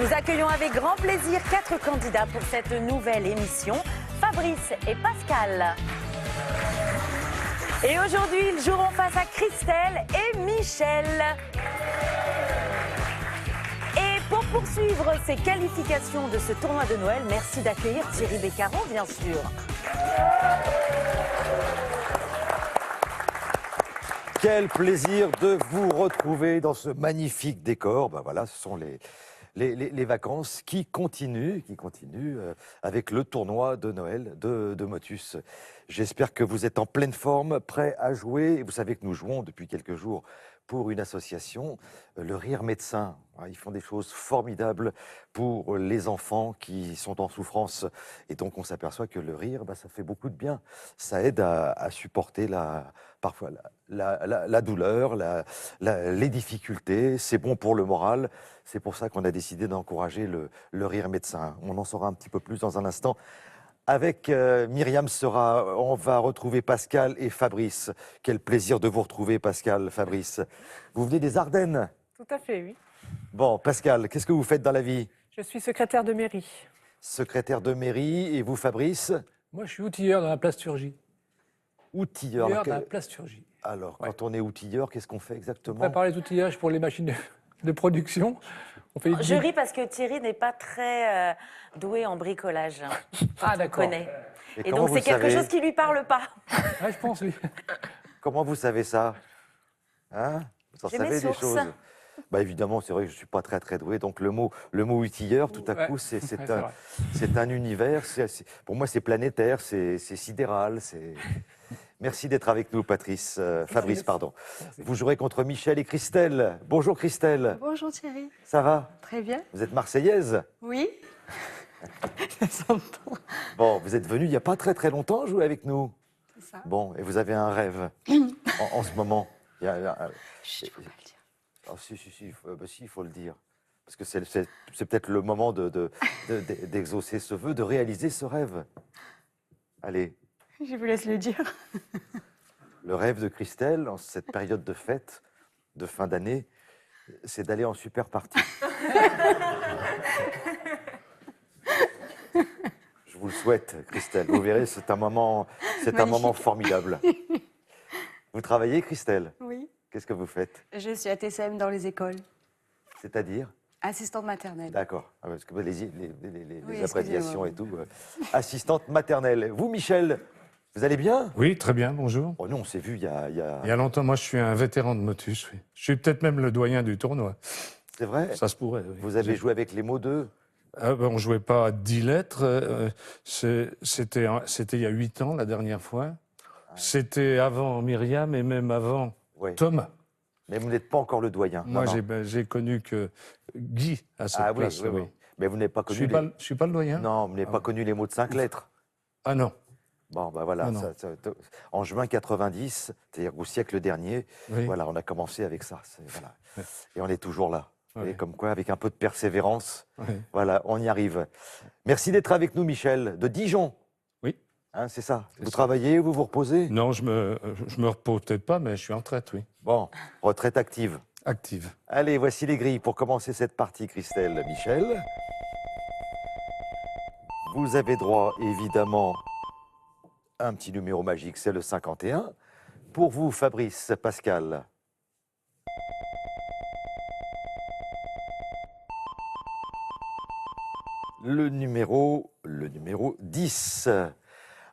Nous accueillons avec grand plaisir 4 candidats pour cette nouvelle émission, Fabrice et Pascal. Et aujourd'hui, ils joueront face à Christelle et Michel. Et pour poursuivre ces qualifications de ce tournoi de Noël, merci d'accueillir Thierry Beccaro, bien sûr. Quel plaisir de vous retrouver dans ce magnifique décor. Ben voilà, ce sont les vacances qui continuent avec le tournoi de Noël de Motus. J'espère que vous êtes en pleine forme, prêts à jouer. Vous savez que nous jouons depuis quelques jours pour une association, le Rire Médecin. Ils font des choses formidables pour les enfants qui sont en souffrance. Et donc, on s'aperçoit que le rire, ça fait beaucoup de bien. Ça aide à supporter parfois la douleur, les difficultés. C'est bon pour le moral. C'est pour ça qu'on a décidé d'encourager le Rire Médecin. On en saura un petit peu plus dans un instant. Avec Myriam Sera, on va retrouver Pascal et Fabrice. Quel plaisir de vous retrouver, Pascal, Fabrice. Vous venez des Ardennes? Tout à fait, oui. Bon, Pascal, qu'est-ce que vous faites dans la vie? Je suis secrétaire de mairie. Secrétaire de mairie. Et vous, Fabrice? Moi, je suis outilleur dans la plasturgie. Outilleur. Outilleur dans la plasturgie. Alors, Ouais. quand on est outilleur, qu'est-ce qu'on fait On exactement? prépare les outillages pour les machines de production. On fait Je ris parce que Thierry n'est pas très doué en bricolage. Ah, On d'accord. connaît. Et comment donc, vous c'est quelque savez chose qui ne lui parle pas. Ouais, je pense, oui. Comment vous savez ça? Hein? Vous en J'ai mes savez des sources. choses? Évidemment, c'est vrai que je ne suis pas très doué. Donc, le mot outilleur, tout à Ouais. coup, Ouais, c'est vrai. c'est un univers. Pour moi, c'est planétaire, c'est sidéral. Merci d'être avec nous, Fabrice, pardon. Merci. Vous jouerez contre Michel et Christelle. Bonjour, Christelle. Bonjour Thierry, Ça va? très bien. Vous êtes marseillaise? Oui. Ça s'entend. Bon, vous êtes venu il n'y a pas très longtemps jouer avec nous. C'est ça. Bon, et vous avez un rêve en ce moment. Chut, faut pas le dire. Ah, si, il faut le dire. Parce que c'est peut-être le moment d'exaucer ce vœu, de réaliser ce rêve. Allez, Je vous laisse le dire. le rêve de Christelle, en cette période de fête, de fin d'année, c'est d'aller en super party. Je vous le souhaite, Christelle. Vous verrez, c'est un moment formidable. Vous travaillez, Christelle? Oui. Qu'est-ce que vous faites? Je suis à TCM dans les écoles, C'est-à-dire? assistante maternelle. D'accord, parce que les Oui, abréviations excusez-moi. et tout. Assistante maternelle. Vous, Michel, vous allez bien? Oui, très bien, bonjour. Oh non, on s'est vu il y a... Il y a longtemps, moi, je suis un vétéran de Motus. Oui. Je suis peut-être même le doyen du tournoi. C'est vrai? Ça se pourrait. Oui. Vous avez joué avec les mots de... On ne jouait pas à 10 lettres. C'était il y a 8 ans, la dernière fois. C'était avant Myriam et même avant Oui. Tom. Mais vous n'êtes pas encore le doyen. Moi, Non, non. j'ai connu que Guy à cette Ah oui, place. oui. Mais vous n'avez pas Je connu ne suis pas le doyen? Non, vous n'avez pas connu les mots de 5 lettres. Ah non. Bon, voilà. Non, non. En juin 90, c'est-à-dire au siècle dernier, Oui. voilà, on a commencé avec ça. Voilà. Ouais. Et on est toujours là. Vous voyez, Ouais. comme quoi, avec un peu de persévérance, Oui. voilà, on y arrive. Merci d'être avec nous, Michel, de Dijon. Oui. Hein, c'est ça. C'est Vous ça. travaillez, vous vous reposez? Non, je me repose peut-être pas, mais je suis en retraite, oui. Bon, retraite active. Active. Allez, voici les grilles pour commencer cette partie, Christelle, Michel. Vous avez droit, évidemment, à un petit numéro magique, c'est le 51. Pour vous, Fabrice, Pascal. Le numéro 10.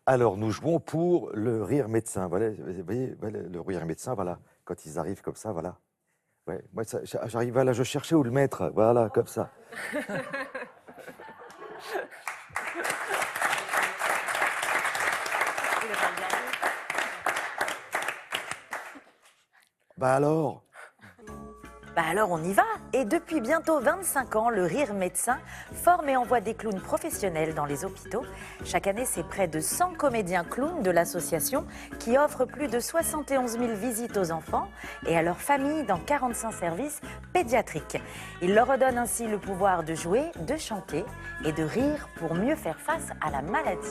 Alors, nous jouons pour le Rire Médecin. Voilà, vous voyez, voilà, le Rire Médecin, voilà, quand ils arrivent comme ça, voilà. Ouais, moi, j'arrive, voilà, je cherchais où le mettre, voilà, comme ça. Alors, Alors on y va. Et depuis bientôt 25 ans, le Rire Médecin forme et envoie des clowns professionnels dans les hôpitaux. Chaque année, c'est près de 100 comédiens clowns de l'association qui offrent plus de 71 000 visites aux enfants et à leurs familles dans 45 services pédiatriques. Ils leur redonnent ainsi le pouvoir de jouer, de chanter et de rire pour mieux faire face à la maladie.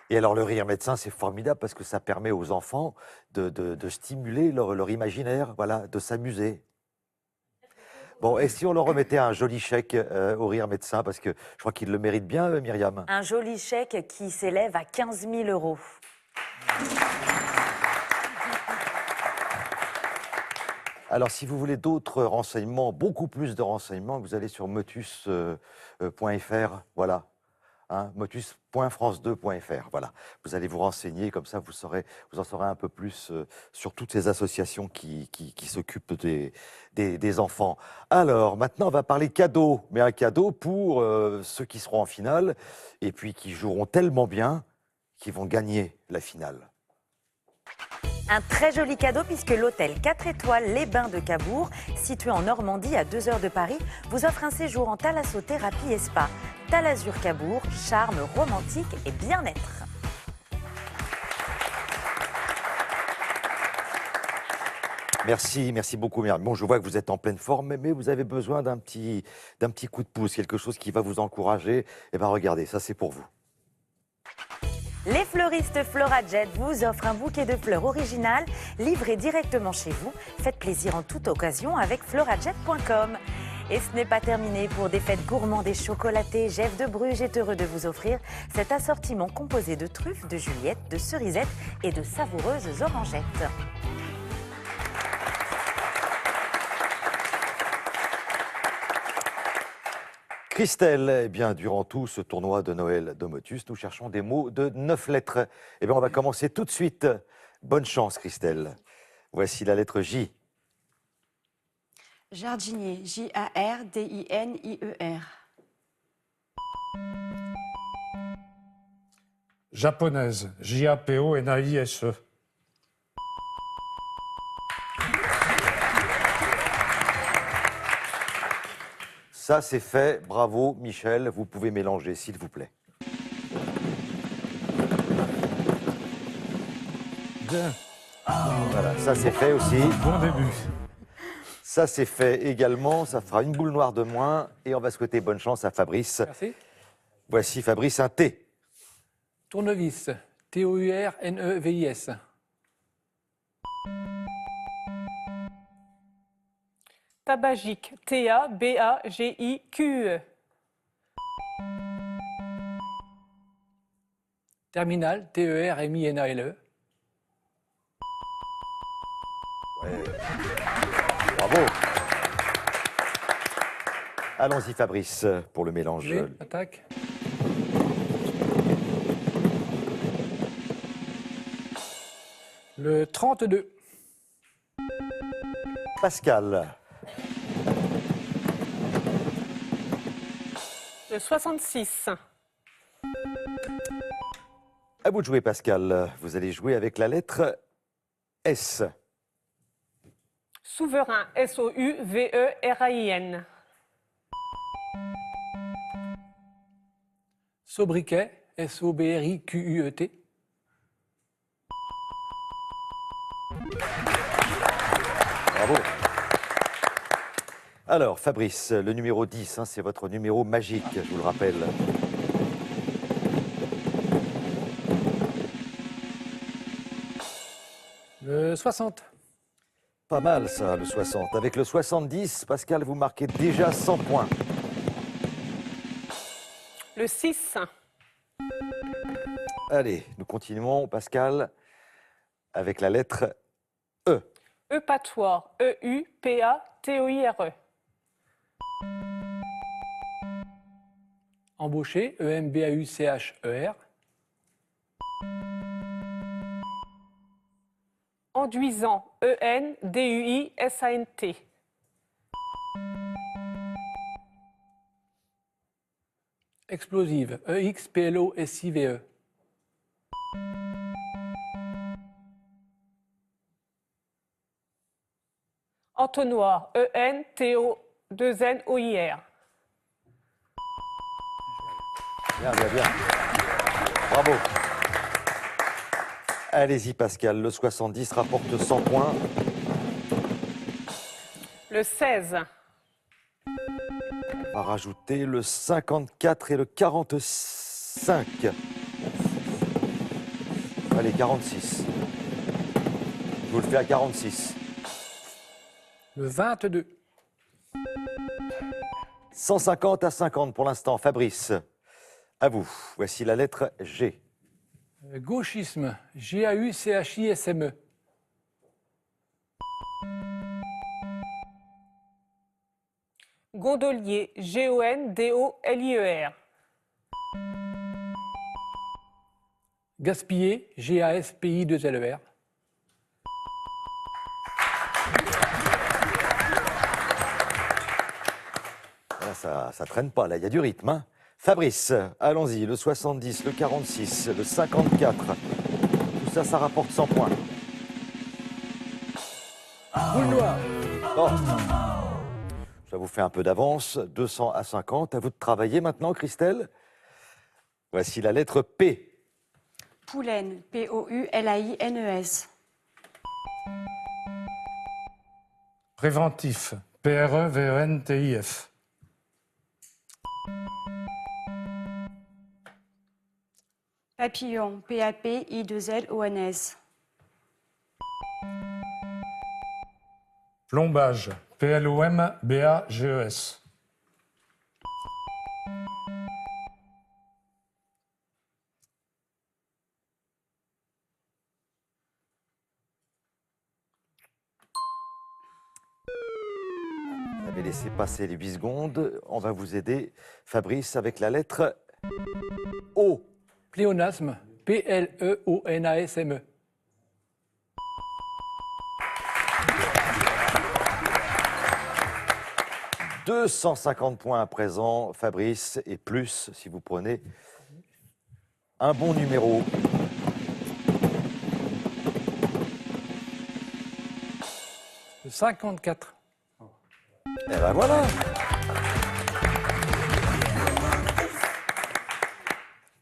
Et alors, le rire médecin, c'est formidable parce que ça permet aux enfants de stimuler leur imaginaire, voilà, de s'amuser. Bon, et si on leur remettait un joli chèque au rire médecin, parce que je crois qu'il le mérite bien, Myriam. Un joli chèque qui s'élève à 15 000 €. Alors, si vous voulez d'autres renseignements, beaucoup plus de renseignements, vous allez sur motus.fr, voilà. Hein, motus.france2.fr, voilà. Vous allez vous renseigner, comme ça vous en saurez un peu plus sur toutes ces associations qui s'occupent des enfants. Alors, maintenant, on va parler cadeau, mais un cadeau pour ceux qui seront en finale et puis qui joueront tellement bien qu'ils vont gagner la finale. Un très joli cadeau puisque l'hôtel 4 étoiles Les Bains de Cabourg, situé en Normandie à 2 heures de Paris, vous offre un séjour en thalassothérapie et spa. Thalazur Cabourg, charme romantique et bien-être. Merci beaucoup, Myriam. Bon, je vois que vous êtes en pleine forme, mais vous avez besoin d'un petit coup de pouce, quelque chose qui va vous encourager. Eh bien, regardez, ça c'est pour vous. Les fleuristes FloraJet vous offrent un bouquet de fleurs originales livré directement chez vous. Faites plaisir en toute occasion avec florajet.com. Et ce n'est pas terminé. Pour des fêtes gourmandes et chocolatées, Jeff de Bruges est heureux de vous offrir cet assortiment composé de truffes, de juliette, de cerisettes et de savoureuses orangettes. Christelle, eh bien, durant tout ce tournoi de Noël de Motus, nous cherchons des mots de 9 lettres. Eh bien, on va commencer tout de suite. Bonne chance, Christelle. Voici la lettre J. Jardinier, Jardinier. Japonaise, Japonaise. Ça, c'est fait. Bravo, Michel. Vous pouvez mélanger, s'il vous plaît. Bien. Voilà, ça, c'est fait aussi. Bon début. Ça, c'est fait également. Ça fera une boule noire de moins. Et on va souhaiter bonne chance à Fabrice. Merci. Voici, Fabrice, un T. Tournevis, Tournevis. Tabagique, Tabagique. Terminal, Terminale. Ouais. Bravo. Allons-y, Fabrice, pour le mélange. Attaque. Le 32. Pascal. Le 66. À vous de jouer, Pascal. Vous allez jouer avec la lettre S. Souverain, Souverain. Sobriquet, Sobriquet. Bravo. Alors, Fabrice, le numéro 10, hein, c'est votre numéro magique, je vous le rappelle. Le 60. Pas mal, ça, le 60. Avec le 70, Pascal, vous marquez déjà 100 points. Le 6. Allez, nous continuons, Pascal, avec la lettre E. Eupatoire, Eupatoire. Embauché, Embaucher. Enduisant, Enduisant. Explosive, Explosive. Entonnoir, Entonoir. Bien, bien, bien. Bravo. Allez-y, Pascal, le 70 rapporte 100 points. Le 16. On va rajouter le 54 et le 45. Allez, 46. Je vous le fais à 46. Le 22. 150 à 50 pour l'instant. Fabrice, à vous. Voici la lettre G. Gauchisme. GAUCHISME. Gondolier, GONDOLIER. Gaspiller. GASPI2LER. Là, ça traîne pas, là, il y a du rythme. Hein. Fabrice, allons-y, le 70, le 46, le 54. Tout ça, ça rapporte 100 points. Boule noire. Bon. Ça vous fait un peu d'avance, 200 à 50. À vous de travailler maintenant, Christelle. Voici la lettre P. Poulaine. POULAINES. Préventif. PREVENTIF. Papillon. PAPI2LONS. Plombage. PLOMBAGES. Vous avez laissé passer les 8 secondes. On va vous aider, Fabrice, avec la lettre O. Pléonasme. PLEONASME. 250 points à présent, Fabrice, et plus si vous prenez un bon numéro. Le 54. Et ben voilà.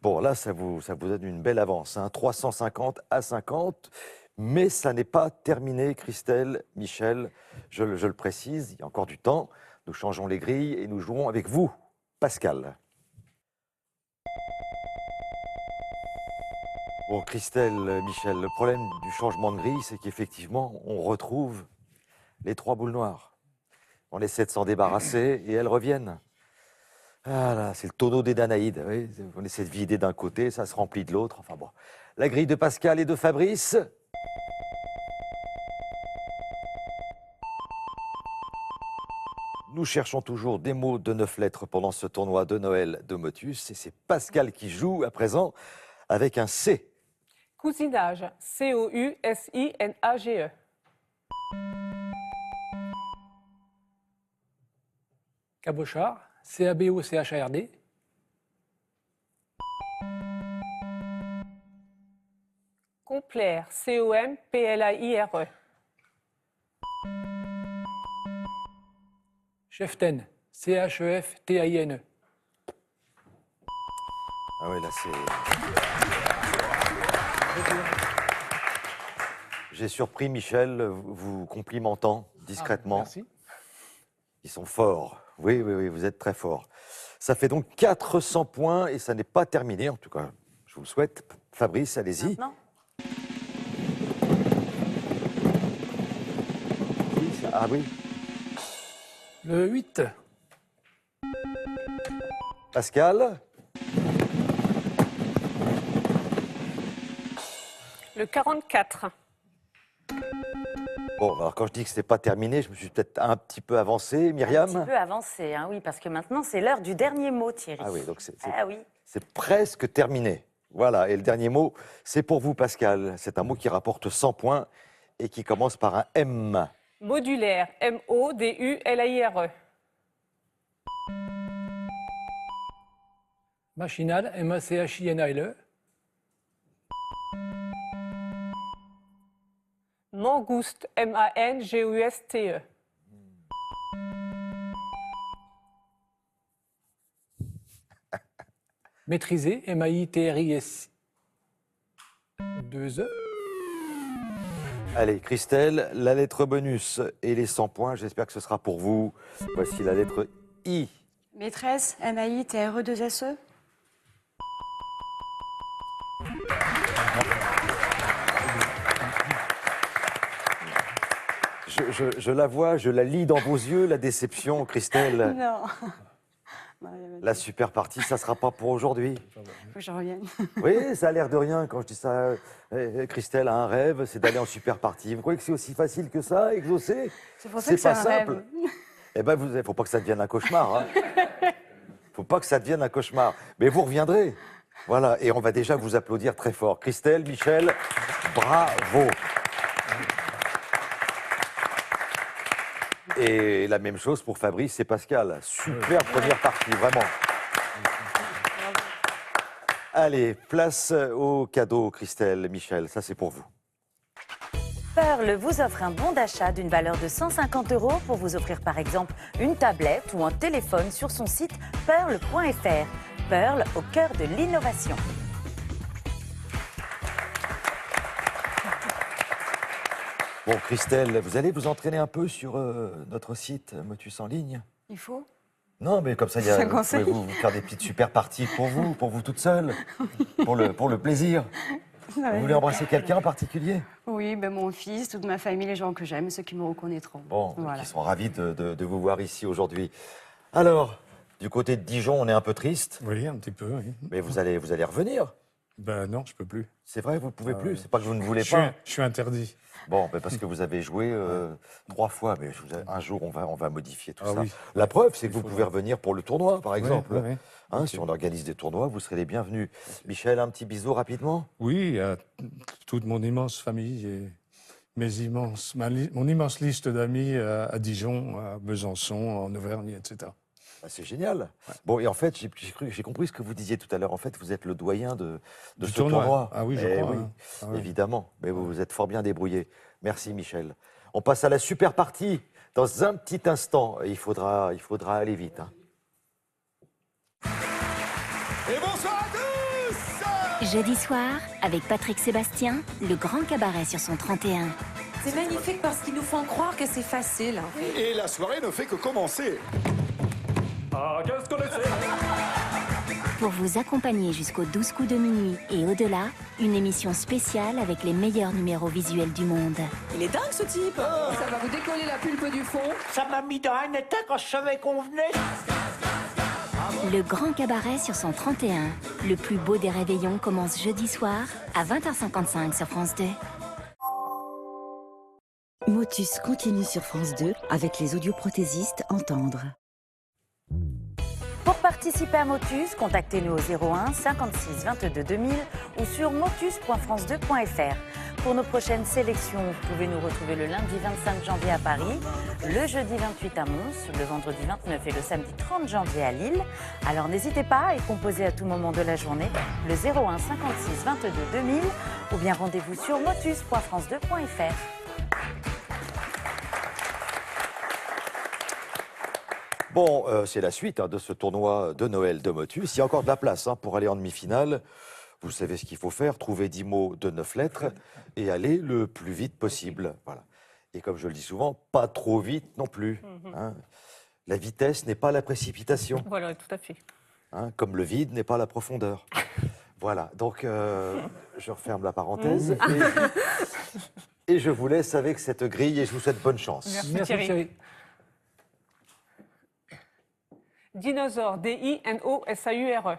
Bon, là, ça vous donne une belle avance, hein, 350 à 50. Mais ça n'est pas terminé, Christelle, Michel, je le précise, il y a encore du temps. Nous changeons les grilles et nous jouerons avec vous, Pascal. Bon, Christelle, Michel, le problème du changement de grille, c'est qu'effectivement, on retrouve les 3 boules noires. On essaie de s'en débarrasser et elles reviennent. Ah là, c'est le tonneau des Danaïdes. Oui, on essaie de vider d'un côté, ça se remplit de l'autre. Enfin bon, la grille de Pascal et de Fabrice. Nous cherchons toujours des mots de 9 lettres pendant ce tournoi de Noël de Motus. Et c'est Pascal qui joue à présent avec un C. Cousinage, COUSINAGE. Cabochard. CABOCHARD. Complaire, COMPLAIRE. Cheftaine. CHEFTAINE. Ah oui, là c'est... J'ai surpris Michel, vous complimentant discrètement. Merci. Ils sont forts. Oui, vous êtes très forts. Ça fait donc 400 points et ça n'est pas terminé. En tout cas, je vous le souhaite. Fabrice, allez-y. Maintenant, Ah oui. Le 8. Pascal. Le 44. Bon, alors quand je dis que ce n'est pas terminé, je me suis peut-être un petit peu avancé. un Myriam. petit peu avancé, hein, oui, parce que maintenant, c'est l'heure du dernier mot, Thierry. Ah oui, donc c'est Ah oui. presque terminé. Voilà, et le dernier mot, c'est pour vous, Pascal. C'est un mot qui rapporte 100 points et qui commence par un M. Modulaire, MODULAIRE. Machinal. MACHINALE. Mangouste, MANGOUSTE. Maîtriser. MAITRIS. 2E. Allez, Christelle, la lettre bonus et les 100 points, j'espère que ce sera pour vous. Voici la lettre I. Maîtresse. MAITRE2SE. Je la vois, je la lis dans vos yeux, la déception, Christelle. Non. La super partie, ça ne sera pas pour aujourd'hui. Faut que je revienne. Oui, ça a l'air de rien quand je dis ça. Christelle a un rêve, c'est d'aller en super partie. Vous croyez que c'est aussi facile que ça, exaucer? C'est pour ça que c'est pas un simple. rêve. Eh ben, il ne faut pas que ça devienne un cauchemar. Hein. Faut pas que ça devienne un cauchemar. Mais vous reviendrez. Voilà, et on va déjà vous applaudir très fort. Christelle, Michel, bravo. Et la même chose pour Fabrice et Pascal. Super première partie, vraiment. Allez, place au cadeau, Christelle, Michel, ça c'est pour vous. Pearl vous offre un bon d'achat d'une valeur de 150 € pour vous offrir par exemple une tablette ou un téléphone sur son site pearl.fr. Pearl au cœur de l'innovation. Bon, Christelle, vous allez vous entraîner un peu sur notre site Motus en ligne? Il faut. Non, mais comme ça, C'est un vous conseil. pouvez vous faire des petites super parties pour vous toute seule, pour le plaisir. Vous voulez embrasser quelqu'un en particulier? Oui, ben mon fils, toute ma famille, les gens que j'aime, ceux qui me reconnaîtront. Bon, Voilà. qui sont ravis de vous voir ici aujourd'hui. Alors, du côté de Dijon, on est un peu triste, Oui, un petit peu, oui. mais vous allez revenir. Ben non, je peux plus. C'est vrai, vous ne pouvez plus. ouais. C'est pas que vous ne voulez Je pas. suis interdit. Bon, ben parce que vous avez joué 3 fois, mais un jour on va modifier tout Ah ça. oui. La preuve, c'est que Il vous faudra. pouvez revenir pour le tournoi, par exemple. Ouais, ouais, ouais. Hein, Ok. si on organise des tournois, vous serez les bienvenus. Michel, un petit bisou rapidement. Oui, à toute mon immense famille et mon immense liste d'amis à Dijon, à Besançon, en Auvergne, etc. Bah, c'est génial. Bon, et en fait, j'ai compris ce que vous disiez tout à l'heure. En fait, vous êtes le doyen de Du ce tournoi. tournoi. Ah oui, je Eh crois, oui, hein. Ah ouais. évidemment. Mais vous êtes fort bien débrouillé. Merci, Michel. On passe à la super partie dans un petit instant. Il faudra aller vite. Hein. Et bonsoir à tous! Jeudi soir, avec Patrick Sébastien, le grand cabaret sur son 31. C'est magnifique parce qu'ils nous font croire que c'est facile. En fait. Et la soirée ne fait que commencer. Pour vous accompagner jusqu'aux 12 coups de minuit et au-delà, une émission spéciale avec les meilleurs numéros visuels du monde. Il est dingue ce type. Ça va vous décoller la pulpe du fond. Ça m'a mis dans un état quand je savais qu'on venait. Le grand cabaret sur son 31. Le plus beau des réveillons commence jeudi soir à 20h55 sur France 2. Motus continue sur France 2 avec les audioprothésistes Entendre. Pour participer à Motus, contactez-nous au 01 56 22 2000 ou sur motus.france2.fr. Pour nos prochaines sélections, vous pouvez nous retrouver le lundi 25 janvier à Paris, le jeudi 28 à Mons, le vendredi 29 et le samedi 30 janvier à Lille. Alors n'hésitez pas à y composer à tout moment de la journée le 01 56 22 2000 ou bien rendez-vous sur motus.france2.fr. Bon, c'est la suite de ce tournoi de Noël de Motus. Il y a encore de la place pour aller en demi-finale. Vous savez ce qu'il faut faire, trouver 10 mots de 9 lettres et aller le plus vite possible. Voilà. Et comme je le dis souvent, pas trop vite non plus. Hein. La vitesse n'est pas la précipitation, Voilà, tout à fait. comme le vide n'est pas la profondeur. Voilà, donc je referme la parenthèse et je vous laisse avec cette grille et je vous souhaite bonne chance. Merci, Thierry. Thierry. Dinosaure, D-I-N-O-S-A-U-R-E.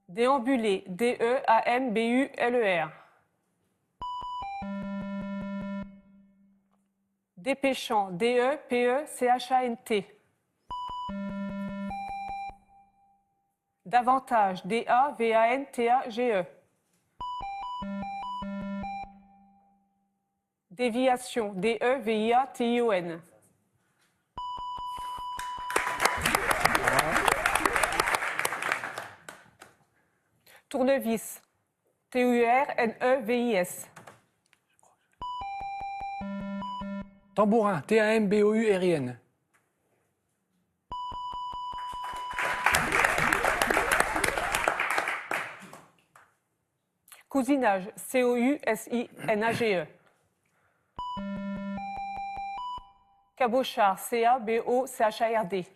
Déambuler, D-E-A-M-B-U-L-E-R. Dépêchant, D-E-P-E-C-H-A-N-T. Davantage, D-A-V-A-N-T-A-G-E. Déviation, D-E-V-I-A-T-I-O-N. Tournevis, T-U-R-N-E-V-I-S. Tambourin, T-A-M-B-O-U-R-I-N. Cousinage, C-O-U-S-I-N-A-G-E. Cabochard, C-A-B-O-C-H-A-R-D.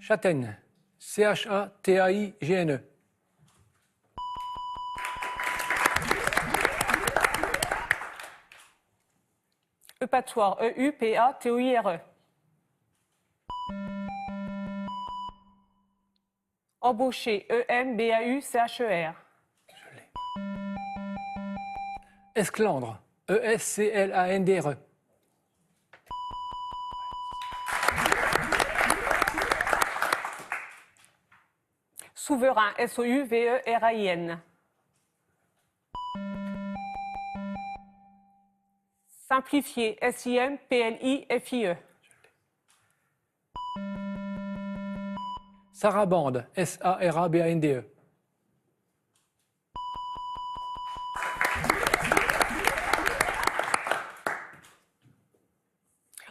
Châtaigne, C-H-A-T-A-I-G-N-E. Eupatoire, E-U-P-A-T-O-I-R-E. Embaucher, E-M-B-A-U-C-H-E-R. Esclandre. E-S-C-L-A-N-D-R-E. Souverain, S-O-U-V-E-R-A-I-N. Simplifier, S-I-M-P-L-I-F-I-E. Sarabande. S-A-R-A-B-A-N-D-E.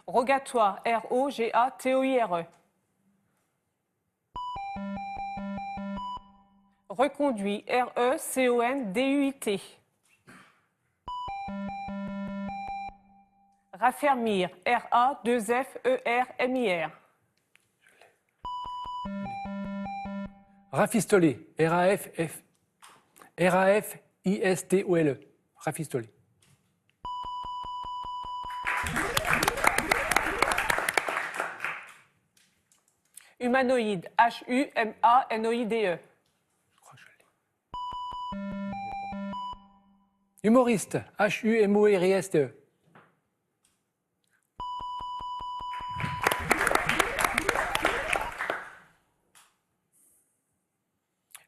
Rogatoire, R-O-G-A-T-O-I-R-E. Reconduit, R-E-C-O-N-D-U-I-T. Raffermir, R-A-2-F-E-R-M-I-R. Rafistoler. R-A-F-I-S-T-O-L-E. Rafistoler. Humanoïde, H-U-M-A-N-O-I-D-E. Humoriste. H-U-M-O-R-I-S-T-E.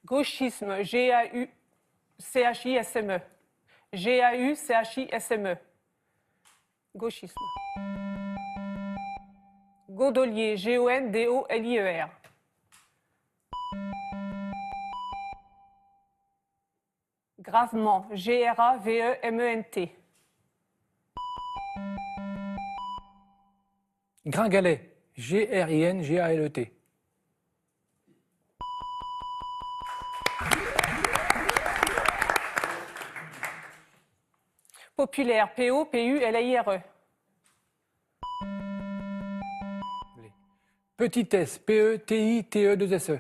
Gauchisme, G-A-U-C-H-I-S-M-E. G-A-U-C-H-I-S-M-E. Gauchisme. Gondolier, G-O-N-D-O-L-I-E-R. Gravement, G-R-A-V-E-M-E-N-T. Gringalet. G-R-I-N-G-A-L-E-T. Populaire, P-O-P-U-L-A-I-R-E. Petitesse. P-E-T-I-T-E-2-S-E.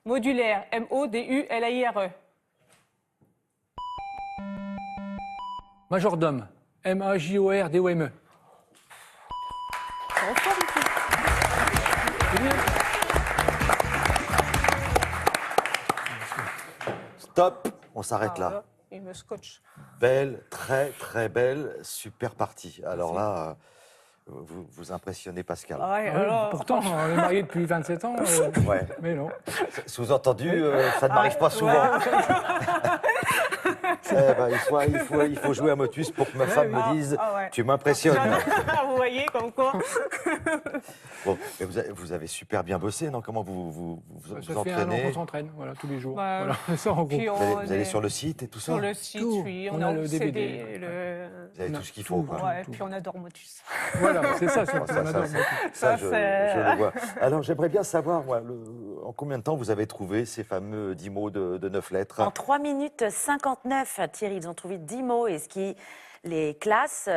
Modulaire, M-O-D-U-L-A-I-R-E. Majordome. M-A-J-O-R-D-O-M-E. Stop, on s'arrête là. Il me scotche. Belle, très très belle, super partie. Alors là, vous impressionnez Pascal. Ah ouais, Ah oui, alors, pourtant, on est mariés depuis 27 ans. Ouais. Mais non. Sous-entendu, ça ne m'arrive pas souvent. Eh ben, il faut jouer à Motus pour que ma femme me dise ouais. tu m'impressionnes. Vous voyez, comme quoi. Bon, mais vous avez super bien bossé, non? Comment vous Ça fait 1 an entraînez? qu'on s'entraîne, voilà, tous les jours. Bah, Voilà, ça en gros. Puis Vous allez sur le site et tout ça? Sur le site, Tout. oui. On On a a le le DVD, CD, le... Vous avez On a tout ce qu'il faut, tout, quoi. Ouais, tout. puis on adore Motus. Voilà, c'est ça, c'est Ça, on adore. ça, Ça, je c'est- le vois. Alors, j'aimerais bien savoir, moi, en combien de temps vous avez trouvé ces fameux 10 mots de 9 lettres? En 3 minutes 59, Thierry, ils ont trouvé 10 mots et ce qui les classe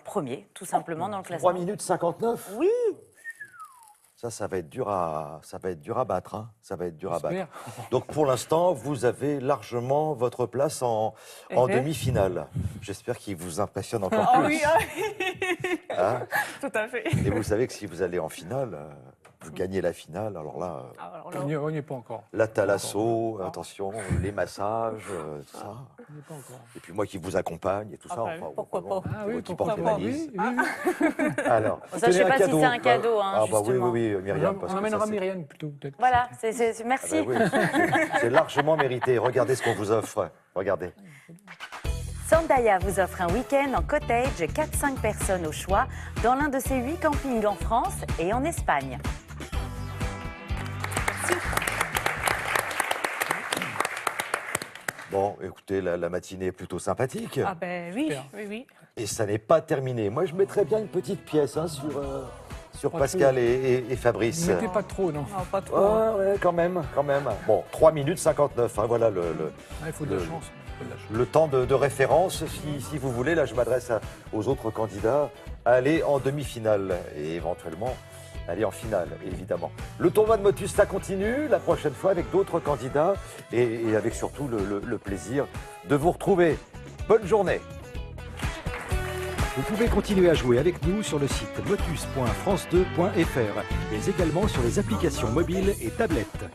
premier, tout simplement, dans le classement. 3 minutes 59? Oui. Ça va être dur à battre. Hein. Ça va être dur à battre. J'espère. Donc, pour l'instant, vous avez largement votre place en demi-finale. J'espère qu'il vous impressionne encore Ah plus. oui, ah oui. Hein? Tout à fait. Et vous savez que si vous allez en finale, vous gagnez la finale. Alors là, Alors là, On n'y est pas encore. la thalasso, attention, les massages, tout ça. On n'y est pas encore. Et puis moi qui vous accompagne et tout ça. Ah ben, pourquoi vraiment, pas. Ah c'est oui, moi qui pourquoi porte les pas, valises. oui, oui. Alors, Ça, je sais tenez pas un si cadeau. c'est un cadeau, hein, Ah bah oui, justement. oui, Myriam. parce On que emmènera ça, c'est- Myriam plutôt, peut-être. Voilà, merci. Ah bah oui, c'est largement mérité. Regardez ce qu'on vous offre. Regardez. Sandaya vous offre un week-end en cottage, 4-5 personnes au choix, dans l'un de ses 8 campings en France et en Espagne. Bon, écoutez, la matinée est plutôt sympathique. Ah ben oui, Super. oui. Et ça n'est pas terminé. Moi, je mettrais bien une petite pièce hein, sur Pas Pascal trop. et Fabrice. Ne mettez pas trop, non. Non, pas trop. Ouais, quand même. Bon, 3 minutes 59, hein, voilà Ah, il faut de la le- chance. Il faut de la chance. le temps de référence. Si vous voulez, là, je m'adresse aux autres candidats à aller en demi-finale et éventuellement aller en finale, évidemment. Le tournoi de Motus, ça continue la prochaine fois avec d'autres candidats et avec surtout le plaisir de vous retrouver. Bonne journée. Vous pouvez continuer à jouer avec nous sur le site motus.france2.fr, mais également sur les applications mobiles et tablettes.